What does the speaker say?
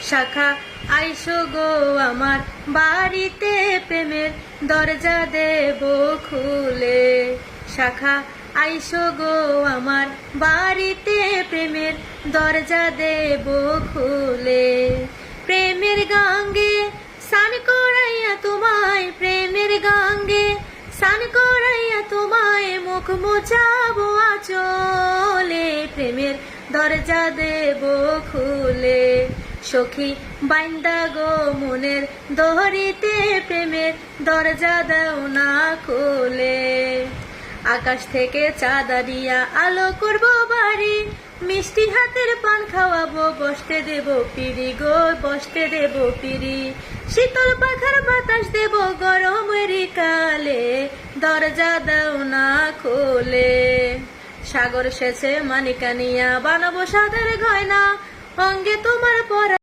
শাখা আইসো গো আমার বাড়িতে, প্রেমের দরজা দেব খুলে। শাখা আইসো গো আমার বাড়িতে, প্রেমের দরজা দেব খুলে। প্রেমের গঙ্গে স্নান করাইয়া তোমায়, প্রেমের গঙ্গে স্নান করাইয়া তোমায়, মুখ মোছাবো আঁচলে। প্রেমের দরজা দেব খুলে। সখী বাইন্দা গো মনের দহরিতে, প্রেমের দরজা দাও না খুলে। আকাশ থেকে চাঁদ আনিয়া আলো করবো বাড়ি, মিষ্টি হাতের পান খাওয়াবো, বসতে দেব পিড়ি গো, বসতে দেব পিড়ি। শীতল পাখার বাতাস দেব গরমের কালে, দরজা দাও না খোলে। সাগর সেচে মানিকানিয়া বানাবো সাদের গয়না, অঙ্গে তোমার পরা।